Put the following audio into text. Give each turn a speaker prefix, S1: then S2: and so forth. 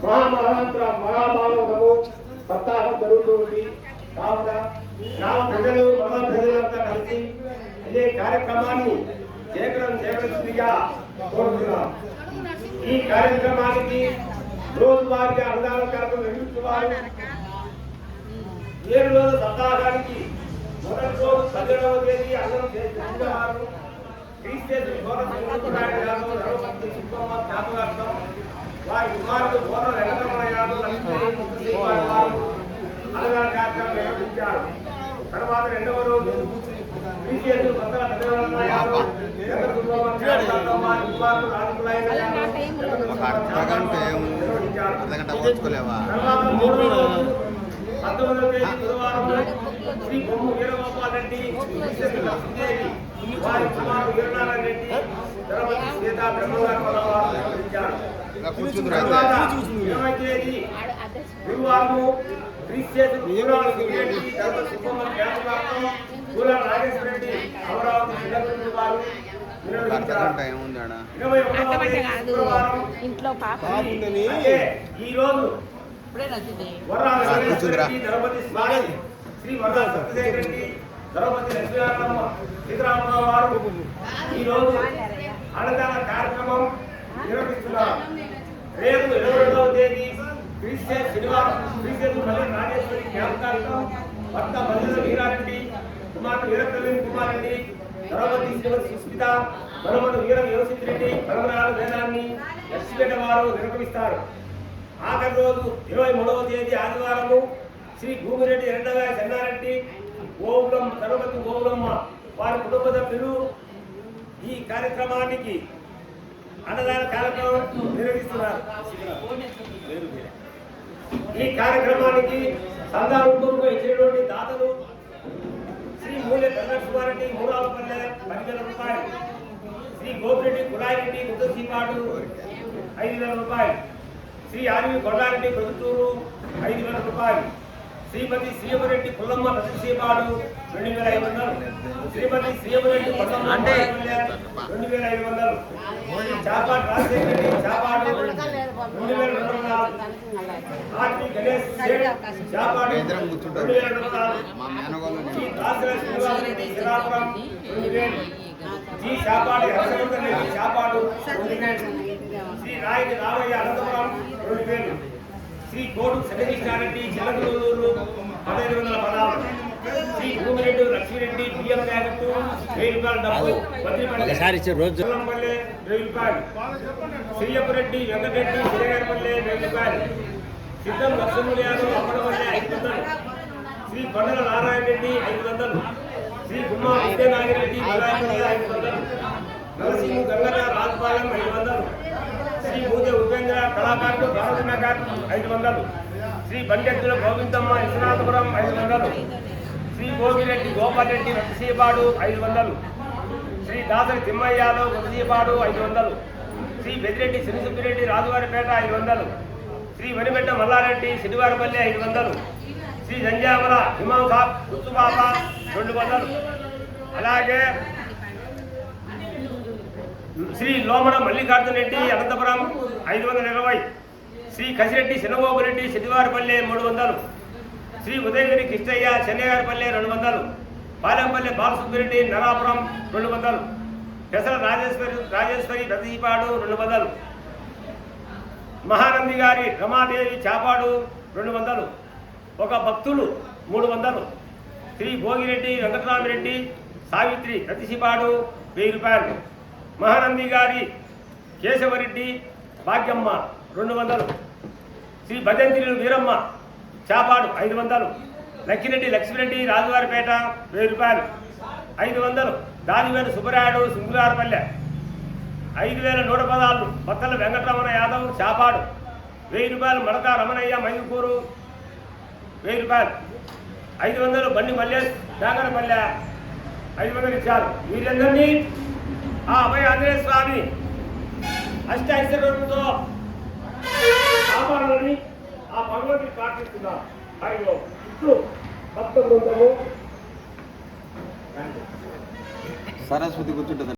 S1: మహామహాంతర మహాభాగవతము సప్తాహం జరుగుతుంది. కావున గ్రామ ప్రజలు మహా ప్రజలంతా కలిసి ఇదే కార్యక్రమాన్ని చేయవలసిందిగా కోరుతున్నాం. ఈ కార్యక్రమానికి రోజువారీగా అన్నదాన కార్యక్రమం నిర్వహిస్తున్నారు. 7 రోజుల సప్తాహానికి మొదటి రోజు 17వ తేదీ అన్నం చేస్తున్నారు. క్రీస్తు వారి కుమారుడు బోధ వెంకటరమణయ్యారు అన్నదాన కార్యక్రమం నిర్వహించారు. తర్వాత 2వ రోజు క్రీస్తు కొత్తగా పెద్దయాదవ్ బుధవారం శ్రీ బొమ్ము వీరగోపాల్ రెడ్డి వారి కుమారుడు వీరనారాయణ రెడ్డి తర్వాత సీతా బ్రహ్మగారు నిర్వహించారు. 20వ తేదీ గురువారం నాగేశ్వర రెడ్డి అమరావతి వారు
S2: ఇంట్లో పాప
S1: ఈ రోజు శ్రీ వరద సత్యశేఖర రెడ్డి ద్రౌపది లక్ష్మీనారాయణ సీతారామరావు వారు ఈ రోజు అన్నదాన కార్యక్రమం నిర్వహిస్తున్నారు. రేపు 22వ తేదీ శనివారం మల్లి నాగేశ్వరి జ్ఞాపకార్థం భర్త మల్లిల వీరారెడ్డి కుమార్తె వీరప్రవీణ్ కుమార్ రెడ్డి ద్రౌపది శ్రీమతి సుస్మిత మనమడు వీర యోసిత్ రెడ్డి పరమరాలు వేదాన్ని లక్ష్మీపేట వారు నిర్వహిస్తారు. ఆఖరి రోజు 23వ తేదీ ఆదివారము శ్రీ భూమిరెడ్డి ఎరండగారి చెన్నారెడ్డి ఓవులమ్మ ద్రౌపది ఓవులమ్మ వారి కుటుంబ సభ్యులు ఈ కార్యక్రమానికి అన్నదాన కార్యక్రమం నిర్వహిస్తున్నారు. ఈ కార్యక్రమానికి సందా రూపంలో ఇచ్చినటువంటి దాతలు శ్రీ మూల్య చంద్రకుమారెడ్డి మూరాలపల్లె 10,000 రూపాయలు, శ్రీ గోపిరెడ్డి కులాయిరెడ్డి ముద్దసీపాడు 5,000 రూపాయలు, శ్రీ ఆర్వి కొండారెడ్డి ప్రభుత్వూరు 5,000 రూపాయలు, శ్రీమతి శ్రీయమరెడ్డి పుల్లమ్మ ప్రతిసీపాడు 2,500, శ్రీమతి శ్రీయమరెడ్డి పుల్లమ్మ 2,500, చాపాడు రాజశేఖర రెడ్డి చాపాడు 2,200, ఆర్పి గణేష్ చాపాడు 2,200, శ్రీ దాసర శ్రీనివాసరెడ్డి శిరాపురం 2,000, జీ చాపాడు హర్షవర్ధన్ రెడ్డి చాపాడు 2,000, శ్రీ రాయని రామయ్య అనంతపురం 2,000, శ్రీ కోడు సతీష్ణారెడ్డి చిలకలూరు 1,516, శ్రీ భూమిరెడ్డి లక్ష్మీరెడ్డి బియ్యం ప్యాకెట్ 1000 రూపాయల డబ్బు వద్రిపల్లె 2,000 రూపాయలు, శ్రీయపురెడ్డి వెంకటరెడ్డి సిరగారిపల్లె 1,000 రూపాయలు, సిద్ధం లక్ష్మణులు యాదవ్ అప్పడపల్లె 500, శ్రీ కొండల నారాయణ రెడ్డి 500, శ్రీ గుమ్మా విద్యానాగిరెడ్డి బలాయపల్లె 500, నరసింహ గంగన్న రాజపాలెం 500, శ్రీ భూదే ఉపేంద్ర కళాకారుడు భారతనగర్ 500, శ్రీ బండెద్దుల గోవిందమ్మ విశ్వనాథపురం 500, శ్రీ గోగిరెడ్డి గోపాల్ రెడ్డి రతసీపాడు 500, శ్రీ దాసరి తిమ్మయ్య యాదవ్ రతసీపాడు 500, శ్రీ బెదిరెడ్డి శనిసుబ్బిరెడ్డి రాజువారిపేట 500, శ్రీ వనిబెట్ట మల్లారెడ్డి శనివారపల్లి 500, శ్రీ జంజామల హిమాం సాబ్ గుత్తుబాబ 200, అలాగే శ్రీ లోమడ మల్లికార్జున రెడ్డి అనంతపురం 520, శ్రీ కసిరెడ్డి శనగోపురెడ్డి శనివారపల్లె 300, శ్రీ ఉదయగిరి కృష్ణయ్య చెన్నగారిపల్లె 200, పాలెంపల్లె బాలసుబ్బిరెడ్డి నరాపురం 200, పెసల రాజేశ్వరి ప్రతిపాడు 200, మహానంది గారి రమాదేవి చాపాడు 200, ఒక భక్తులు 300, శ్రీ భోగిరెడ్డి వెంకటరామిరెడ్డి సావిత్రి ప్రతిపాడు 1000 రూపాయలు, మహానంది గారి కేశవరెడ్డి భాగ్యమ్మ 200, శ్రీ భజంత్రి వీరమ్మ చాపాడు 500, లక్కిరెడ్డి లక్ష్మిరెడ్డి రాజువారిపేట 1000 రూపాయలు, 500 దానివేలు సుబ్బరాయుడు సింగులారపల్లె, 5,114 పక్కల వెంకటరమణ యాదవ్ చాపాడు 1000 రూపాయలు, మడక రమణయ్య మైదుకూరు 1000 రూపాయలు, 500 బండి మల్లేష్ దాగరపల్లె 500 ఇచ్చారు. వీరందరినీ ఆ అభయ ఆంజనేయ స్వామి అష్టైశ్వర్యంతో కాపాడాలని ఆ భగవంతుని ప్రార్థిస్తున్నారు. హరిలో ఇప్పుడు భక్త బృందము
S3: సరస్వతి కూర్చుంటుంది.